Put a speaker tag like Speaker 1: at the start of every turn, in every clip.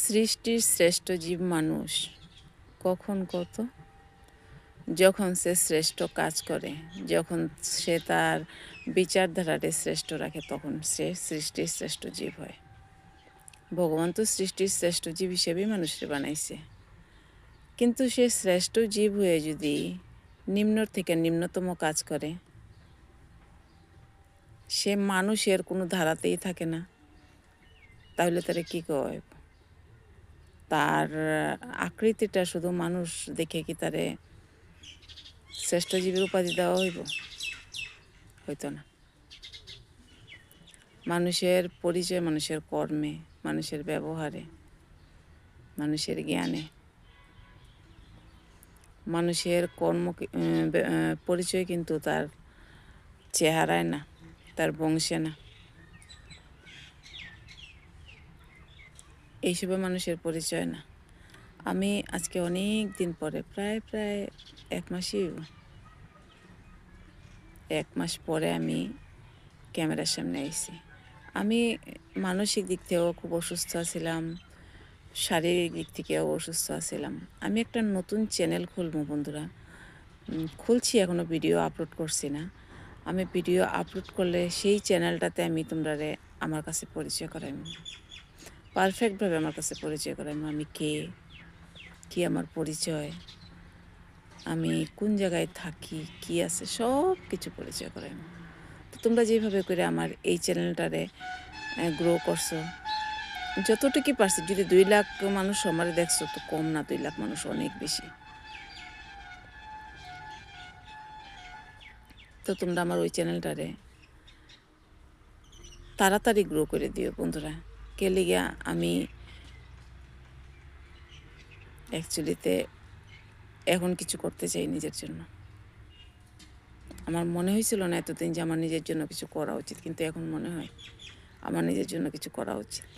Speaker 1: সৃষ্টির শ্রেষ্ঠ জীব মানুষ কখন কত যখন সে শ্রেষ্ঠ কাজ করে, যখন সে তার বিচারধারাকে শ্রেষ্ঠ রাখে, তখন সে সৃষ্টির শ্রেষ্ঠ জীব হয়। ভগবান তো সৃষ্টির শ্রেষ্ঠ জীব হিসেবেই মানুষকে বানাইছে, কিন্তু সে শ্রেষ্ঠ জীব হয়ে যদি নিম্ন থেকে নিম্নতম কাজ করে, সে মানুষের কোনো ধারাতেই থাকে না, তাহলে তারা কী কয়? তার আকৃতিটা শুধু মানুষ দেখে কি তারে শ্রেষ্ঠ জীবের উপাধি দেওয়া হইব? হইতো না। মানুষের পরিচয় মানুষের কর্মে, মানুষের ব্যবহারে, মানুষের জ্ঞানে। মানুষের পরিচয় কিন্তু তার চেহারায় না, তার বংশে না। এইসবে মানুষের পরিচয় না। আমি আজকে অনেক দিন পরে, প্রায় 1 মাসই, 1 মাস পরে আমি ক্যামেরার সামনে আইছি। আমি মানসিক দিক থেকেও খুব অসুস্থ ছিলাম, শারীরিক দিক থেকেও অসুস্থ ছিলাম। আমি একটা নতুন চ্যানেল খুলবো বন্ধুরা, খুলছি, এখনও ভিডিও আপলোড করছি না। আমি ভিডিও আপলোড করলে সেই চ্যানেলটাতে আমি তোমরারে আমার কাছে পরিচয় করাইম, পারফেক্টভাবে আমার কাছে পরিচয় করাইম। আমি কে, কি আমার পরিচয়, আমি কোন জায়গায় থাকি, কি আছে, সব কিছু পরিচয় করাইম। তো তোমরা যেভাবে করে আমার এই চ্যানেলটারে গ্রো করছো, যতটুকু পারছি, যদি 2 লাখ মানুষ আমার দেখছো তো কম না, 2 লাখ মানুষ অনেক বেশি। তো তোমরা আমার ওই চ্যানেলটারে তাড়াতাড়ি গ্রো করে দিও বন্ধুরা। কে লিগা আমি অ্যাকচুয়ালিতে এখন কিছু করতে চাই নিজের জন্য। আমার মনে হয়েছিল না এতদিন যে আমার নিজের জন্য কিছু করা উচিত, কিন্তু এখন মনে হয় আমার নিজের জন্য কিছু করা উচিত,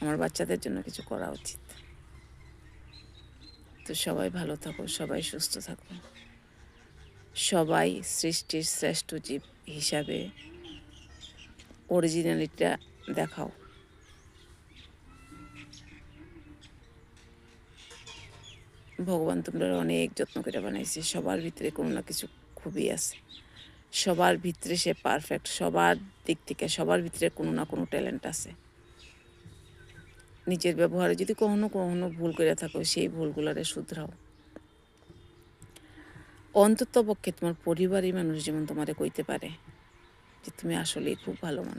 Speaker 1: আমার বাচ্চাদের জন্য কিছু করা উচিত। তো সবাই ভালো থাকো, সবাই সুস্থ থাকো, সবাই সৃষ্টির শ্রেষ্ঠ জীব হিসাবে অরিজিনালিটিটা দেখাও। ভগবান তোমরা অনেক যত্ন করে বানাইছে, সবার ভিতরে কোনো না কিছু খুবই আছে, সবার ভিতরে সে পারফেক্ট, সবার দিক থেকে সবার ভিতরে কোনো না কোনো ট্যালেন্ট আছে। নিজের ব্যবহারে যদি কখনো কখনো ভুল করে থাকো, সেই ভুলগুলোরে শুধরাও। অন্তত পক্ষে তোমার পরিবারের মানুষ যেমন তোমারে কইতে পারে যে তুমি আসলেই খুব ভালো মানুষ।